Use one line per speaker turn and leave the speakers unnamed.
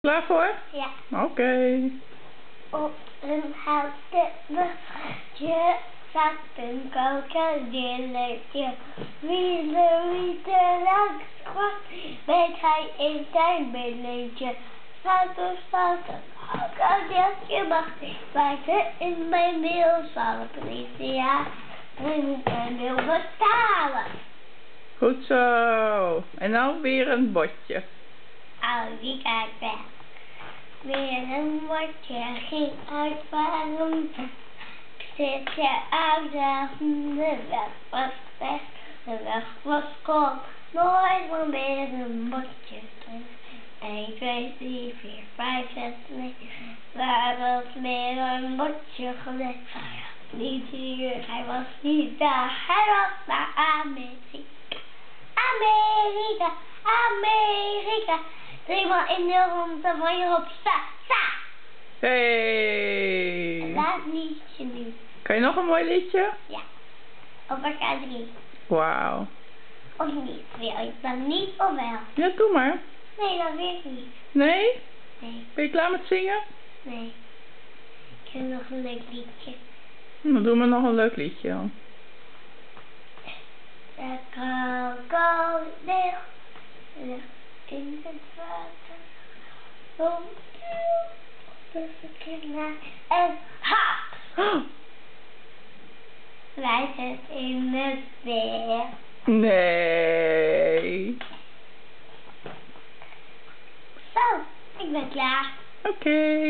Klaar voor?
Ja.
Oké.
Op een houten brugje zat een krokodilletje. Wie er langs kwam, weet hij een klein billetje. Staat een krokodilletje mag bijten in mijn wil, zal de politie ja en wil betalen.
Goed zo. En dan weer een bordje.
Oh, die kijkt weg. Weer een bordje ging uit waarom zit je oude de weg was weg, de weg was koud, nooit meer een bordje terug. 1, 2, 3, 4, 5, 6, 9, waar was meer een bordje gelegd? Niet hier, hij was niet daar, hij was naar Amerika. Amerika, Amerika, driemaal in de ronde van je op sta.
Hey.
Laat liedje nu.
Kan je nog een mooi liedje?
Ja. Op elkaar 3.
Wauw.
Of niet? Wil je dan niet of wel?
Ja, doe maar.
Nee, dat weet ik niet.
Nee?
Nee.
Ben je klaar met zingen?
Nee. Ik heb nog een leuk liedje.
Dan doen we nog een leuk liedje dan.
De krokodil ligt in het water. Om de verkeer en hap!
Oh.
Wij zitten in het weer.
Nee.
Zo, ik ben klaar.
Oké.